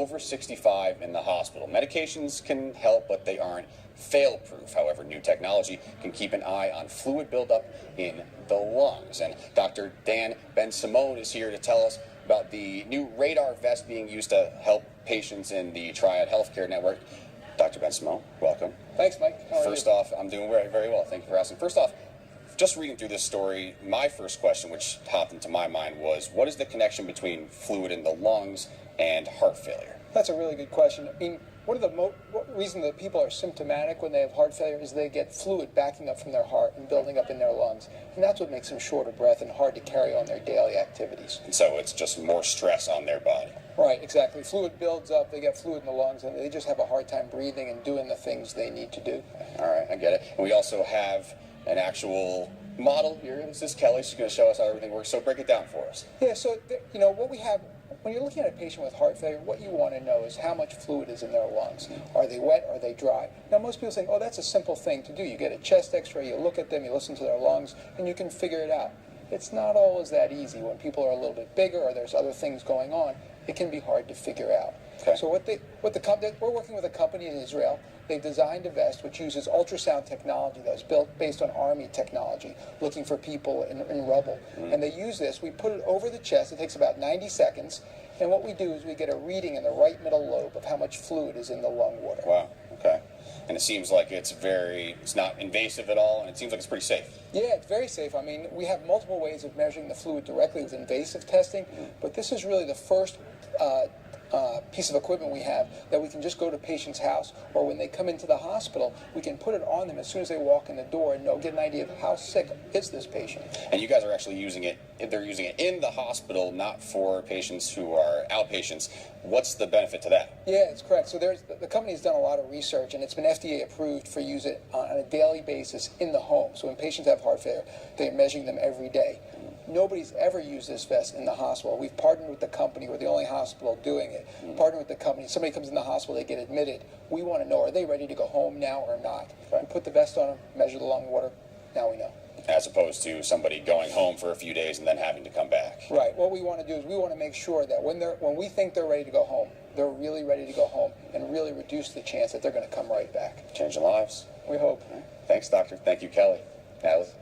over 65 in the hospital. Medications can help, but they aren't fail-proof. However, new technology can keep an eye on fluid buildup in the lungs. And Dr. Dan Ben-Simone is here to tell us about the new radar vest being used to help patients in the Triad Healthcare Network. Dr. Ben-Simone, welcome. Thanks, Mike. How are First you? off, I'm doing very, very well. Thank you for asking. First off, just reading through this story, my first question, which popped into my mind, was what is the connection between fluid in the lungs and heart failure? That's a really good question. I mean, one of the reason that people are symptomatic when they have heart failure is they get fluid backing up from their heart and building up in their lungs. And that's what makes them short of breath and hard to carry on their daily activities. And so it's just more stress on their body. Right, exactly. Fluid builds up, they get fluid in the lungs, and they just have a hard time breathing and doing the things they need to do. All right, I get it. And we also have an actual model here. This is Kelly. She's going to show us how everything works. So break it down for us. Yeah, so, what we have, when you're looking at a patient with heart failure, what you want to know is how much fluid is in their lungs. Are they wet? Are they dry? Now, most people think, oh, that's a simple thing to do. You get a chest x-ray, you look at them, you listen to their lungs, and you can figure it out. It's not always that easy. When people are a little bit bigger or there's other things going on, it can be hard to figure out. Okay. So we're working with a company in Israel. They've designed a vest which uses ultrasound technology that's built based on Army technology, looking for people in rubble. And they use this. We put it over the chest. It takes about 90 seconds. And what we do is we get a reading in the right middle lobe of how much fluid is in the lung water. Wow, okay. And it seems like it's not invasive at all, and it seems like it's pretty safe. Yeah, it's very safe. I mean, we have multiple ways of measuring the fluid directly with invasive testing, but this is really the first piece of equipment we have that we can just go to a patient's house, or when they come into the hospital, we can put it on them as soon as they walk in the door and get an idea of how sick is this patient. And you guys are actually using it, they're using it in the hospital, not for patients who are outpatients. What's the benefit to that? Yeah, it's correct. So the company's done a lot of research, and it's been FDA approved for use it on a daily basis in the home. So when patients have heart failure, they're measuring them every day. Nobody's ever used this vest in the hospital. We've partnered with the company. We're the only hospital doing it. Partnered with the company. Somebody comes in the hospital, they get admitted. We want to know, are they ready to go home now or not? Right. We put the vest on them, measure the lung water. Now we know. As opposed to somebody going home for a few days and then having to come back. Right. What we want to do is we want to make sure that when we think they're ready to go home, they're really ready to go home and really reduce the chance that they're going to come right back. Changing lives. We hope. Thanks, doctor. Thank you, Kelly. Alice.